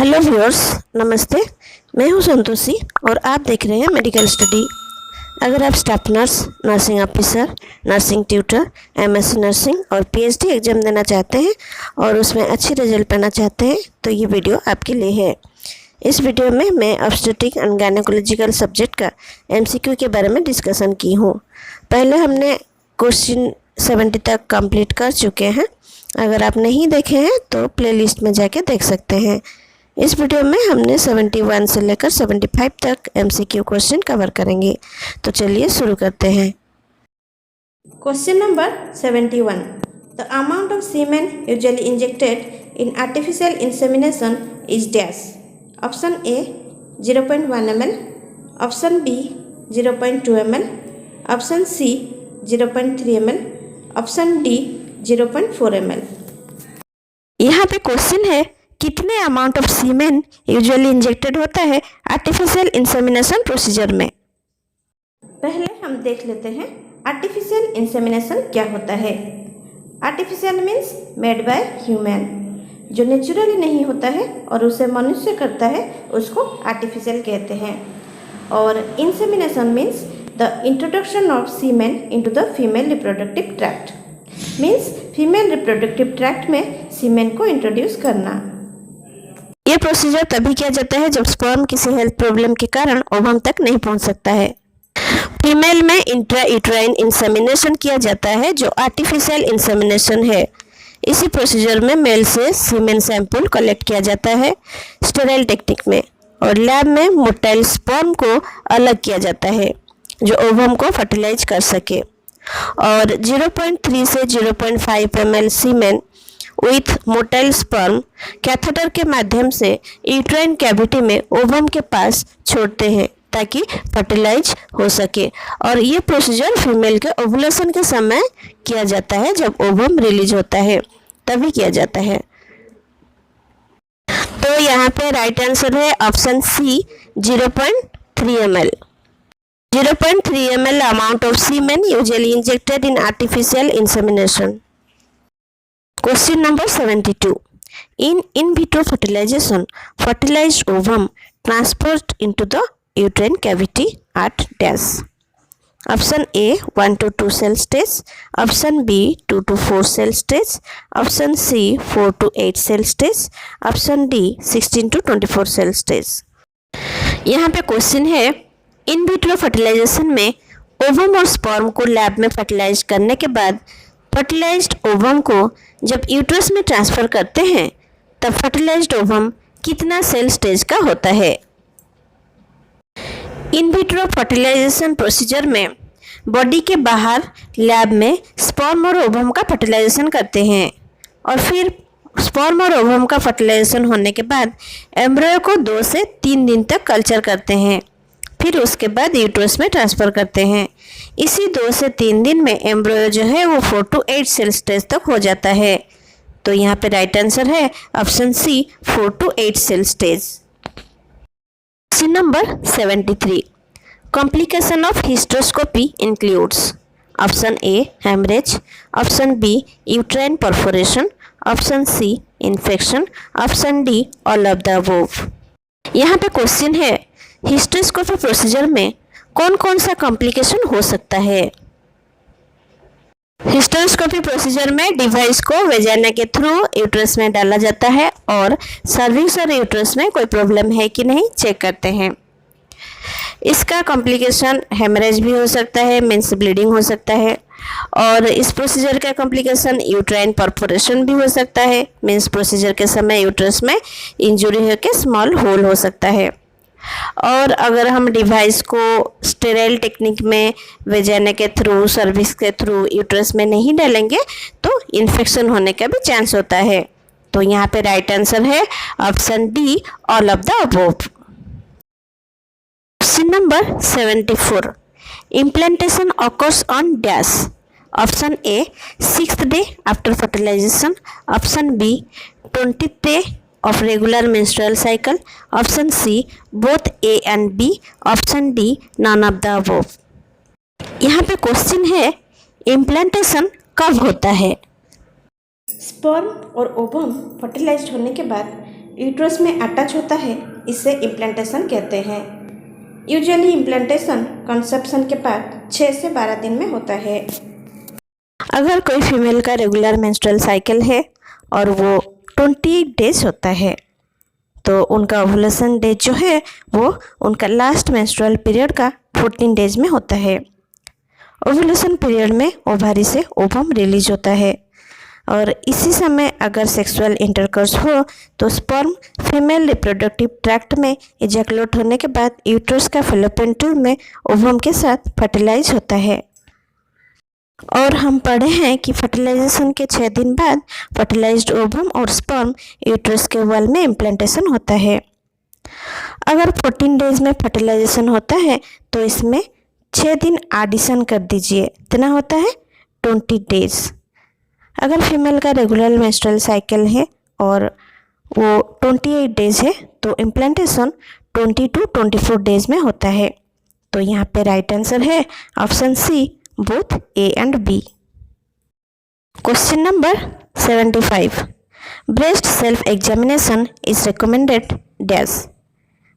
Hello viewers, नमस्ते। मैं हूं संतोषी और आप देख रहे हैं मेडिकल स्टडी। अगर आप staff nurse, nursing officer, nursing tutor, MSc nursing और पीएचडी एग्जाम देना चाहते हैं और उसमें अच्छी रिजल्ट पाना चाहते हैं तो ये वीडियो आपके लिए है। इस वीडियो में मैं ऑब्स्टेट्रिक एंड गायनेकोलॉजिकल सब्जेक्ट का एमसीक्यू के बारे में डिस्कशन की हूँ। पहले हमने क्वेश्चन 70 तक कंप्लीट कर चुके हैं। अगर आप नहीं देखे हैं तो प्लेलिस्ट में जाके देख सकते हैं। इस वीडियो में हमने 71 से लेकर 75 तक एमसीक्यू क्वेश्चन कवर करेंगे। तो चलिए शुरू करते हैं। Question number 71। The amount of semen usually injected in artificial insemination is dash. Option A 0.1 ml, option B 0.2 ml, option C 0.3 ml, option D 0.4 ml। यहाँ पे क्वेश्चन है कितने amount of semen usually injected होता है artificial insemination procedure में। पहले हम देख लेते हैं आर्टिफिशियल इंसेमिनेशन क्या होता है। Artificial means made by human, जो नेचुरली नहीं होता है और उसे मनुष्य करता है उसको आर्टिफिशियल कहते हैं। और insemination means the introduction of semen into the female reproductive tract, means female reproductive tract में सीमेन को इंट्रोड्यूस करना। ये प्रोसीजर तभी किया जाता है जब स्पर्म किसी हेल्थ प्रॉब्लम के कारण ओवम तक नहीं पहुंच सकता है। फीमेल में इंट्रायूटेराइन इंसेमिनेशन किया जाता है जो आर्टिफिशियल इंसेमिनेशन है। इसी प्रोसीजर में मेल से सीमेन सैंपल कलेक्ट किया जाता है स्टेराइल टेक्निक में, और लैब में मोटाइल स्पर्म को अलग किया जाता है जो ओवम को फर्टिलाइज कर सके। और 0.3 से 0.5 ml semen with motile sperm catheter के माध्यम से यूट्राइन कैविटी में ओवम के पास छोड़ते हैं ताकि फर्टिलाइज हो सके। और ये प्रोसीजर फीमेल के ओवुलेशन के समय किया जाता है, जब ओवम रिलीज होता है तभी किया जाता है। तो यहाँ पे राइट आंसर है option C 0.3 ml। 0.3 ml amount of semen usually injected in artificial insemination. Question number 72. In vitro fertilization, fertilized ovum transport into the uterine cavity at dash. Option A 1 to 2 cell stage, option B 2 to 4 cell stage, option C 4 to 8 cell stage, option D 16 to 24 cell stage. यहाँ पे question है in vitro fertilisation में ovum और sperm को lab में fertilise करने के बाद फर्टिलाइज्ड ओवम को जब यूट्रस में ट्रांसफ़र करते हैं तब फर्टिलाइज्ड ओवम कितना सेल स्टेज का होता है। इन विट्रो फर्टिलाइजेशन प्रोसीजर में बॉडी के बाहर लैब में स्पर्म और ओवम का फर्टिलाइजेशन करते हैं, और फिर स्पर्म और ओवम का फर्टिलाइजेशन होने के बाद एम्ब्रियो को 2 से 3 दिन तक कल्चर करते हैं, फिर उसके बाद यूट्रस में ट्रांसफ़र करते हैं। इसी 2 से 3 दिन में एम्ब्रियो जो है वो 4 to 8 सेल स्टेज तक हो जाता है। तो यहाँ पे राइट आंसर है option C 4 to 8 cell stage. Question number 73। Complication of hysteroscopy includes. Option A haemorrhage, option B uterine perforation, option C infection, option D all of the above. यहाँ पे क्वेश्चन है हिस्टेरोस्कोपी प्रोसीजर में कौन कौन सा complication हो सकता है। हिस्टेरोस्कोपी प्रोसीजर में डिवाइस को वेजाइना के थ्रू यूट्रस में डाला जाता है और सर्विक्स और यूट्रस में कोई प्रॉब्लम है कि नहीं चेक करते हैं। इसका कॉम्प्लिकेशन हेमरेज भी हो सकता है, मीन्स ब्लीडिंग हो सकता है, और इस प्रोसीजर का कॉम्प्लिकेशन यूट्राइन परफोरेशन भी हो सकता है, मीन्स प्रोसीजर के समय यूट्रस में इंजुरी होकर स्मॉल होल हो सकता है। और अगर हम डिवाइस को स्टेराइल टेक्निक में वेजाइना के थ्रू, सर्विक्स के थ्रू यूट्रस में नहीं डालेंगे तो इन्फेक्शन होने का भी चांस होता है। तो यहाँ पे राइट आंसर है option D all of the above. Question number 74। Implantation occurs on dash. Option A 6th day after fertilisation, option B 20th day of regular menstrual cycle, option C both A and B, option D none of the above। यहाँ पे question है implantation कब होता है। Sperm और ovum fertilised होने के बाद यूट्रस में अटैच होता है, इसे इम्प्लांटेशन कहते हैं। यूजुअली इम्प्लांटेशन कंसेप्शन के बाद 6 से 12 दिन में होता है। अगर कोई फीमेल का रेगुलर मेंस्ट्रुअल साइकिल है और वो 28 डेज होता है तो उनका ओव्यूलेशन डेज जो है वो उनका लास्ट मेंस्ट्रुअल पीरियड का 14 डेज में होता है। ओव्यूलेशन पीरियड में ओवारी से ओवम रिलीज होता है और इसी समय अगर सेक्सुअल इंटरकोर्स हो तो स्पर्म फीमेल रिप्रोडक्टिव ट्रैक्ट में इजैकुलेट होने के बाद यूट्रस का फैलोपियन ट्यूब में ओवम के साथ फर्टिलाइज होता है। और हम पढ़े हैं कि फर्टिलाइजेशन के 6 दिन बाद फर्टिलाइज्ड ओवम और स्पर्म यूट्रस के वॉल में इम्प्लांटेशन होता है। अगर 14 डेज में फर्टिलाइजेशन होता है तो इसमें 6 दिन एडिशन कर दीजिए, कितना होता है 20 डेज। अगर फीमेल का रेगुलर मेंस्ट्रुअल साइकिल है और वो 28 डेज है तो इम्प्लांटेशन 20 to 24 डेज में होता है। तो यहाँ पे राइट आंसर है option C, both A and B. Question number 75. Breast self-examination is recommended dash.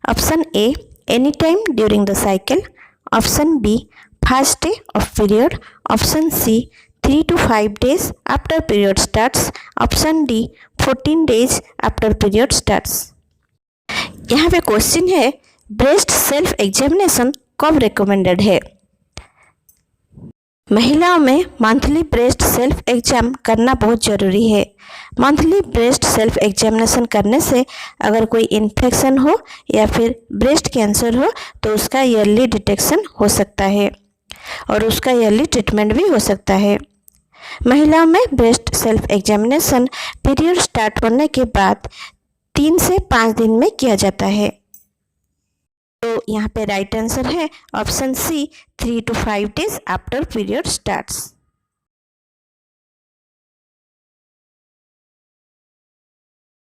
Option A, anytime during the cycle. Option B, first day of period. Option C, 3 to 5 days after period starts. Option D, 14 days after period starts. यहाँ पे question है breast self examination कब recommended है। महिलाओं में monthly breast self exam करना बहुत ज़रूरी है। मंथली ब्रेस्ट सेल्फ एग्जामिनेशन करने से अगर कोई इन्फेक्शन हो या फिर ब्रेस्ट कैंसर हो तो उसका ईयरली डिटेक्शन हो सकता है और उसका ईयरली ट्रीटमेंट भी हो सकता है। महिलाओं में breast self examination period start होने के बाद 3 से 5 दिन में किया जाता है। तो यहाँ पे राइट आंसर है option C, 3 to 5 days after period starts.